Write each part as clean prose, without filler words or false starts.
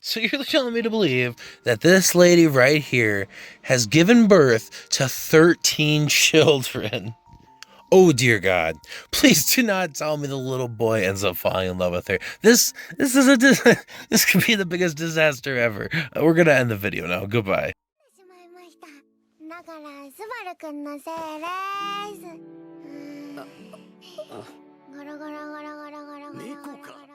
So you're telling me to believe that this lady right here has given birth to 13 children? Oh dear God! Please do not tell me the little boy ends up falling in love with her. This is this could be the biggest disaster ever. We're gonna end the video now. Goodbye. しまいました。だから、スバルくんのせいです。ゴロゴロゴロゴロゴロゴロゴロゴロ。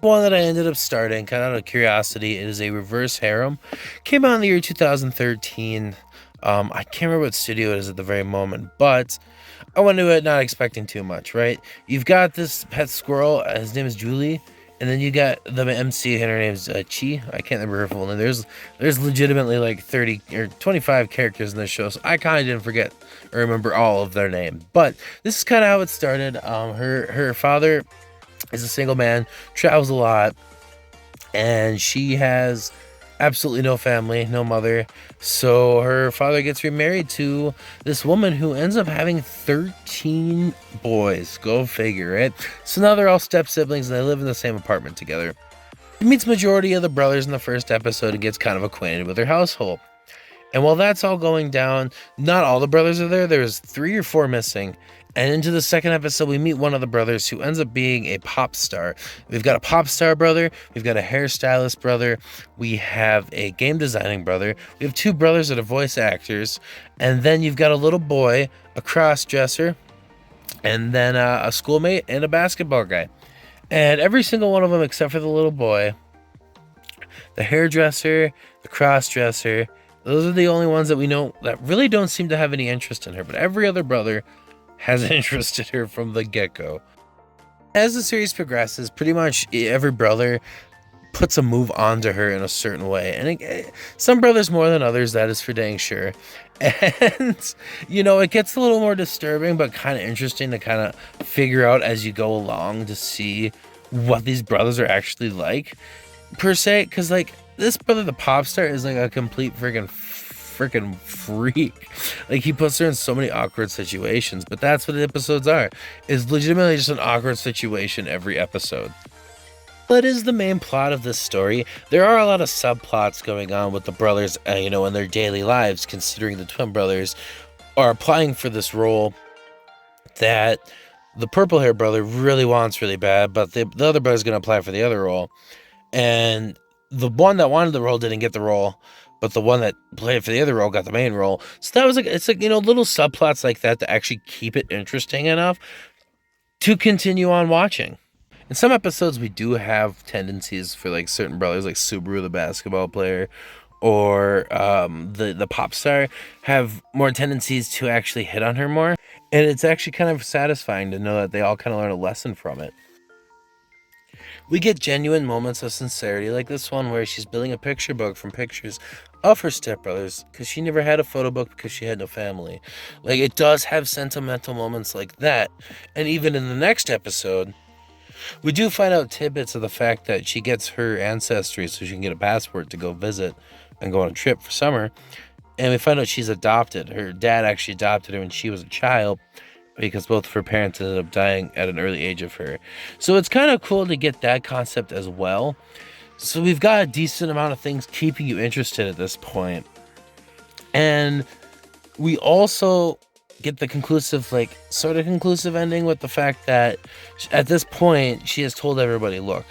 One that I ended up starting, kind of out of curiosity, it is a reverse harem. Came out in the year 2013. I can't remember what studio it is at the very moment, but I went into it not expecting too much, right? You've got this pet squirrel, his name is Julie, and then you got the MC, and her name's Chi. I can't remember her full name. There's legitimately like 30 or 25 characters in this show, so I kind of didn't forget or remember all of their name. But this is kind of how it started. Her father is a single man, travels a lot, and she has absolutely no family, no mother. So her father gets remarried to this woman who ends up having 13 boys. Go figure, right? So now they're all step siblings and they live in the same apartment together. He meets majority of the brothers in the first episode and gets kind of acquainted with their household. And while that's all going down, not all the brothers are there. There's 3 or 4 missing. And into the second episode, we meet one of the brothers who ends up being a pop star. We've got a pop star brother, we've got a hairstylist brother, we have a game designing brother, we have 2 brothers that are voice actors, and then you've got a little boy, a cross-dresser, and then a schoolmate and a basketball guy. And every single one of them, except for the little boy, the hairdresser, the cross-dresser, those are the only ones that we know that really don't seem to have any interest in her. But every other brother has interested her from the get-go. As the series progresses, pretty much every brother puts a move onto her in a certain way. And some brothers more than others, that is for dang sure. And, it gets a little more disturbing, but kind of interesting to kind of figure out as you go along to see what these brothers are actually like, per se. Because, this brother, the pop star, is like a complete freaking freak. Like, he puts her in so many awkward situations, but that's what the episodes are. It's legitimately just an awkward situation every episode. That is the main plot of this story. There are a lot of subplots going on with the brothers, in their daily lives, considering the twin brothers are applying for this role that the purple hair brother really wants really bad, but the other brother's going to apply for the other role. And the one that wanted the role didn't get the role, but the one that played for the other role got the main role. So that was little subplots like that to actually keep it interesting enough to continue on watching. In some episodes, we do have tendencies for certain brothers, like Subaru, the basketball player, or the pop star, have more tendencies to actually hit on her more. And it's actually kind of satisfying to know that they all kind of learn a lesson from it. We get genuine moments of sincerity, like this one where she's building a picture book from pictures of her stepbrothers because she never had a photo book because she had no family. It does have sentimental moments like that. And even in the next episode, we do find out tidbits of the fact that she gets her ancestry so she can get a passport to go visit and go on a trip for summer. And we find out she's adopted. Her dad actually adopted her when she was a child because both of her parents ended up dying at an early age of her. So it's kind of cool to get that concept as well. So we've got a decent amount of things keeping you interested at this point. And we also get the conclusive ending with the fact that at this point she has told everybody, look,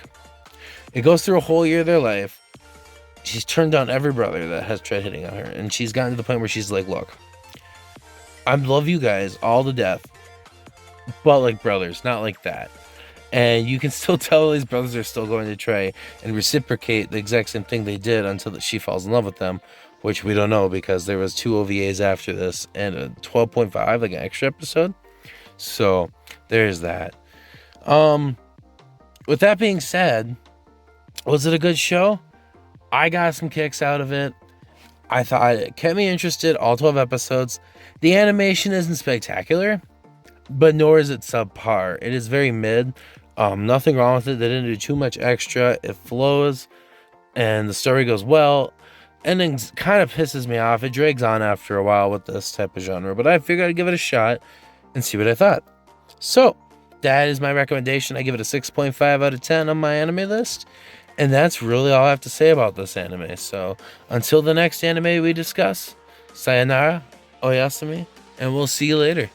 it goes through a whole year of their life. She's turned down every brother that has tried hitting on her, and she's gotten to the point where she's like, look, I love you guys all to death, but like brothers, not like that. And you can still tell these brothers are still going to try and reciprocate the exact same thing they did until she falls in love with them, which we don't know because there was 2 OVAs after this and a 12.5, like an extra episode. So there's that. With that being said, was it a good show? I got some kicks out of it. I thought it kept me interested, all 12 episodes. The animation isn't spectacular, but nor is it subpar. It is very mid. Nothing wrong with it. They didn't do too much extra. It flows, and the story goes well. Ending kind of pisses me off. It drags on after a while with this type of genre, but I figured I'd give it a shot and see what I thought. So, that is my recommendation. I give it a 6.5 out of 10 on my anime list. And that's really all I have to say about this anime. So until the next anime we discuss, sayonara, oyasumi, and we'll see you later.